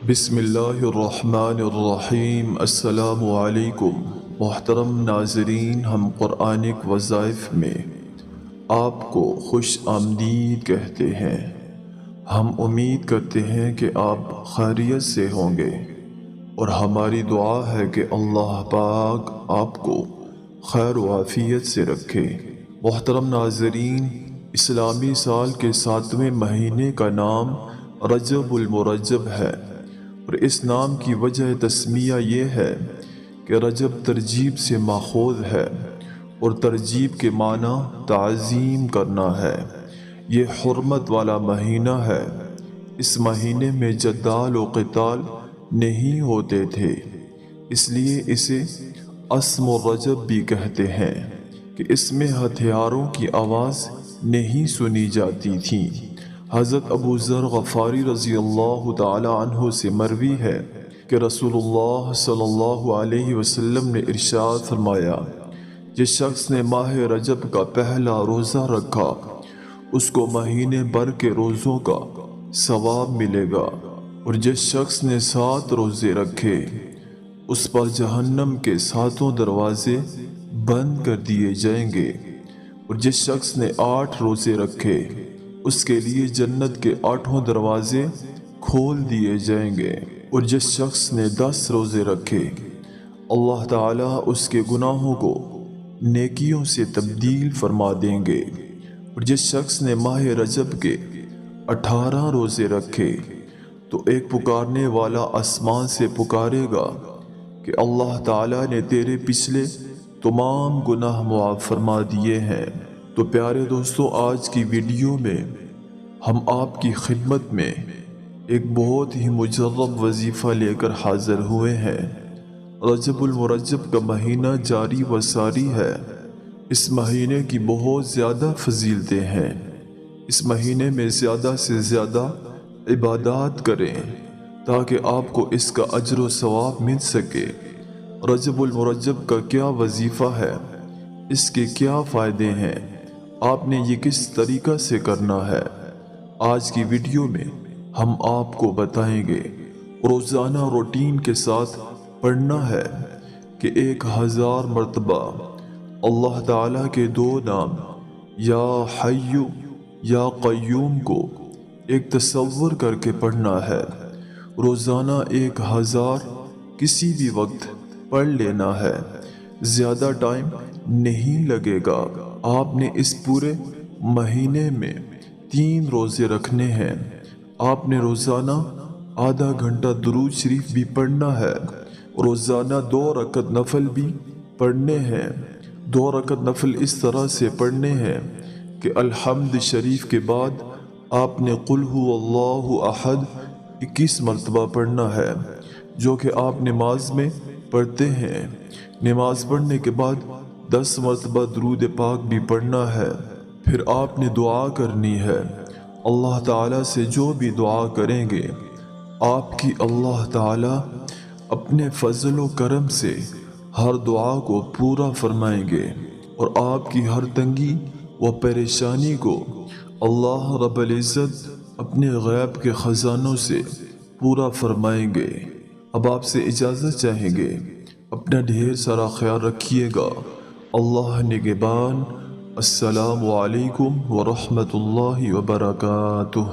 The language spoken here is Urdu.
بسم اللہ الرحمن الرحیم۔ السلام علیکم محترم ناظرین، ہم قرآنک وظائف میں آپ کو خوش آمدید کہتے ہیں۔ ہم امید کرتے ہیں کہ آپ خیریت سے ہوں گے اور ہماری دعا ہے کہ اللہ پاک آپ کو خیر و عافیت سے رکھے۔ محترم ناظرین، اسلامی سال کے 7ویں مہینے کا نام رجب المرجب ہے، اور اس نام کی وجہ تسمیہ یہ ہے کہ رجب ترجیب سے ماخوذ ہے، اور ترجیب کے معنی تعظیم کرنا ہے۔ یہ حرمت والا مہینہ ہے۔ اس مہینے میں جدال و قتال نہیں ہوتے تھے، اس لیے اسے اسم الرجب بھی کہتے ہیں کہ اس میں ہتھیاروں کی آواز نہیں سنی جاتی تھی۔ حضرت ابو ذر غفاری رضی اللہ تعالی عنہ سے مروی ہے کہ رسول اللہ صلی اللہ علیہ وسلم نے ارشاد فرمایا، جس شخص نے ماہ رجب کا پہلا روزہ رکھا اس کو مہینے بھر کے روزوں کا ثواب ملے گا، اور جس شخص نے 7 روزے رکھے اس پر جہنم کے 7 دروازے بند کر دیے جائیں گے، اور جس شخص نے 8 روزے رکھے اس کے لیے جنت کے 8 دروازے کھول دیے جائیں گے، اور جس شخص نے 10 روزے رکھے اللہ تعالیٰ اس کے گناہوں کو نیکیوں سے تبدیل فرما دیں گے، اور جس شخص نے ماہ رجب کے 18 روزے رکھے تو ایک پکارنے والا آسمان سے پکارے گا کہ اللہ تعالیٰ نے تیرے پچھلے تمام گناہ معاف فرما دیے ہیں۔ تو پیارے دوستو، آج کی ویڈیو میں ہم آپ کی خدمت میں ایک بہت ہی مجرب وظیفہ لے کر حاضر ہوئے ہیں۔ رجب المرجب کا مہینہ جاری و ساری ہے۔ اس مہینے کی بہت زیادہ فضیلتیں ہیں۔ اس مہینے میں زیادہ سے زیادہ عبادات کریں تاکہ آپ کو اس کا اجر و ثواب مل سکے۔ رجب المرجب کا کیا وظیفہ ہے، اس کے کیا فائدے ہیں، آپ نے یہ کس طریقہ سے کرنا ہے، آج کی ویڈیو میں ہم آپ کو بتائیں گے۔ روزانہ روٹین کے ساتھ پڑھنا ہے کہ 1000 مرتبہ اللہ تعالیٰ کے 2 نام یا حی یا قیوم کو ایک تصور کر کے پڑھنا ہے۔ روزانہ 1000 کسی بھی وقت پڑھ لینا ہے، زیادہ ٹائم نہیں لگے گا۔ آپ نے اس پورے مہینے میں 3 روزے رکھنے ہیں۔ آپ نے روزانہ آدھا گھنٹہ درود شریف بھی پڑھنا ہے۔ روزانہ 2 رکعت نفل بھی پڑھنے ہیں۔ 2 رکعت نفل اس طرح سے پڑھنے ہیں کہ الحمد شریف کے بعد آپ نے قل هو اللہ احد 21 مرتبہ پڑھنا ہے، جو کہ آپ نماز میں پڑھتے ہیں۔ نماز پڑھنے کے بعد 10 مرتبہ درود پاک بھی پڑھنا ہے۔ پھر آپ نے دعا کرنی ہے۔ اللہ تعالیٰ سے جو بھی دعا کریں گے آپ کی اللہ تعالیٰ اپنے فضل و کرم سے ہر دعا کو پورا فرمائیں گے، اور آپ کی ہر تنگی و پریشانی کو اللہ رب العزت اپنے غیب کے خزانوں سے پورا فرمائیں گے۔ اب آپ سے اجازت چاہیں گے، اپنا ڈھیر سارا خیال رکھیے گا۔ اللہ نگہبان۔ السلام علیکم ورحمۃ اللہ وبرکاتہ۔